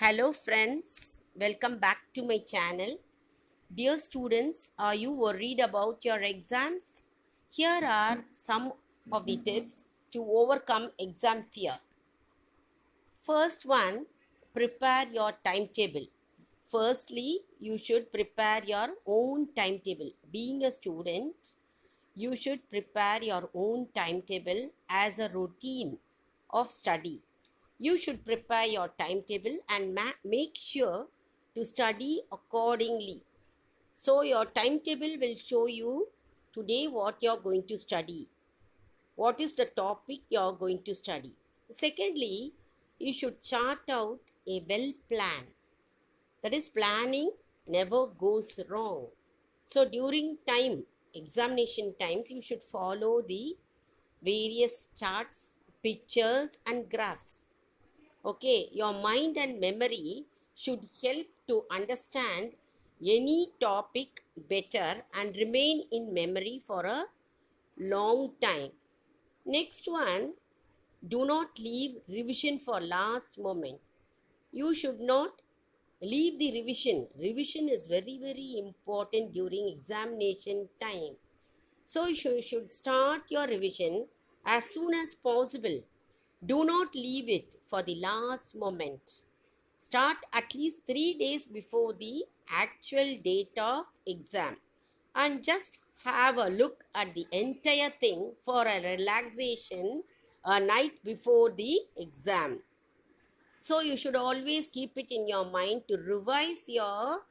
Hello friends, welcome back to my channel. Dear students, are you worried about your exams? Here are some of the tips to overcome exam fear. First one, prepare your timetable. Firstly, you should prepare your own timetable. Being a student, you should prepare your own timetable as a routine of study. You should prepare your timetable and make sure to study accordingly. So, your timetable will show you today what you are going to study, what is the topic you are going to study. Secondly, you should chart out a well plan. That is, planning never goes wrong. So, during examination times, you should follow the various charts, pictures, and graphs. Okay, your mind and memory should help to understand any topic better and remain in memory for a long time. Next one, do not leave revision for last moment. You should not leave the revision. Revision is very important during examination time. So you should start your revision as soon as possible. Do not leave it for the last moment. Start at least 3 days before the actual date of exam and just have a look at the entire thing for a relaxation a night before the exam. So you should always keep it in your mind to revise your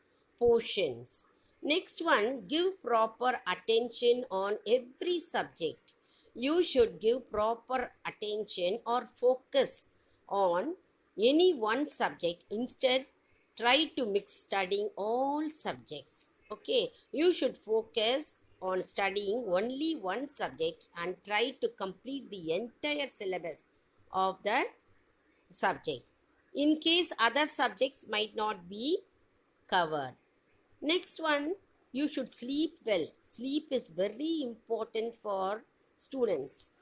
portions. Next one, give proper attention on every subject. You should give proper attention or focus on any one subject. Instead, try to mix studying all subjects. Okay, you should focus on studying only one subject and try to complete the entire syllabus of that subject in case other subjects might not be covered. Next one, you should sleep well. Sleep is very important for students.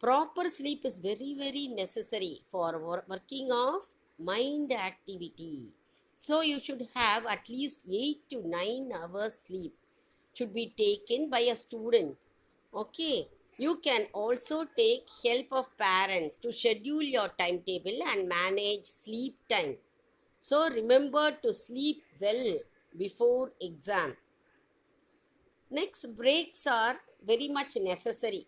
Proper sleep is very necessary for working of mind activity. So you should have at least 8 to 9 hours sleep should be taken by a student. Okay, you can also take help of parents to schedule your timetable and manage sleep time. So remember to sleep well before exam. Next, breaks are very much necessary.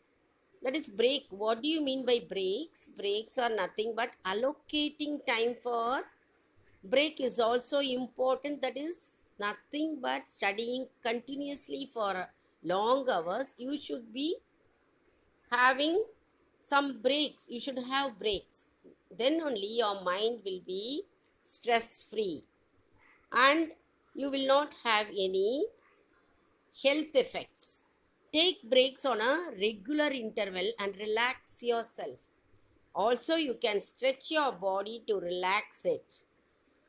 That is break. What do you mean by breaks? Breaks are nothing but allocating time for break is also important. That is nothing but studying continuously for long hours. You should be having some breaks. You should have breaks. Then only your mind will be stress free and you will not have any health effects. Take breaks on a regular interval and relax yourself. Also, you can stretch your body to relax it.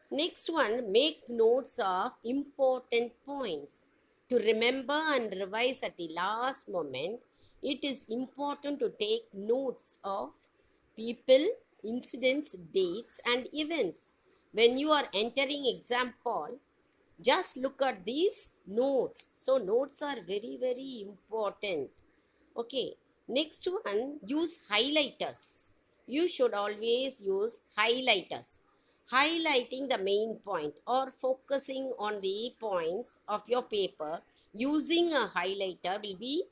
Next one, make notes of important points. To remember and revise at the last moment, it is important to take notes of people, incidents, dates, and events. When you are entering exam hall, just look at these notes. So, notes are very important. Okay, next one, use highlighters. You should always use highlighters. Highlighting the main point or focusing on the points of your paper using a highlighter will be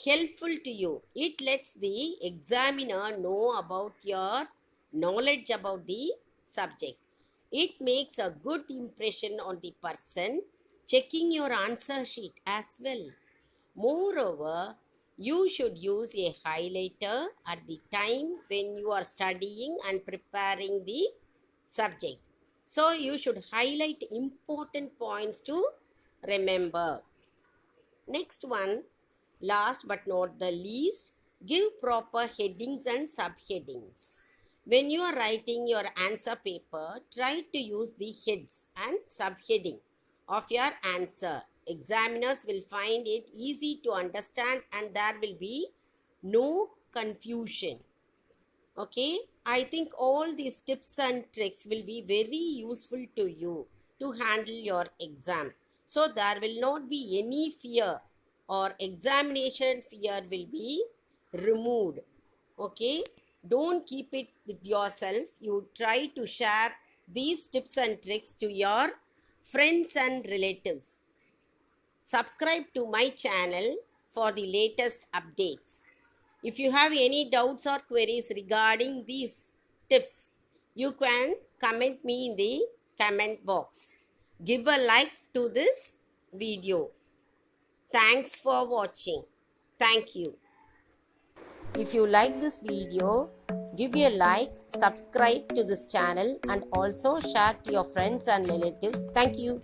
helpful to you. It lets the examiner know about your knowledge about the subject. It makes a good impression on the person checking your answer sheet as well. Moreover, you should use a highlighter at the time when you are studying and preparing the subject. So, you should highlight important points to remember. Next one, last but not the least, give proper headings and subheadings. When you are writing your answer paper, try to use the heads and subheading of your answer. Examiners will find it easy to understand and there will be no confusion. Okay, I think all these tips and tricks will be very useful to you to handle your exam. So there will not be any fear, or examination fear will be removed. Okay, don't keep it with yourself. You try to share these tips and tricks to your friends and relatives. Subscribe to my channel for the latest updates. If you have any doubts or queries regarding these tips, you can comment me in the comment box. Give a like to this video. Thanks for watching. Thank you. If you like this video, give a like, subscribe to this channel and also share to your friends and relatives. Thank you.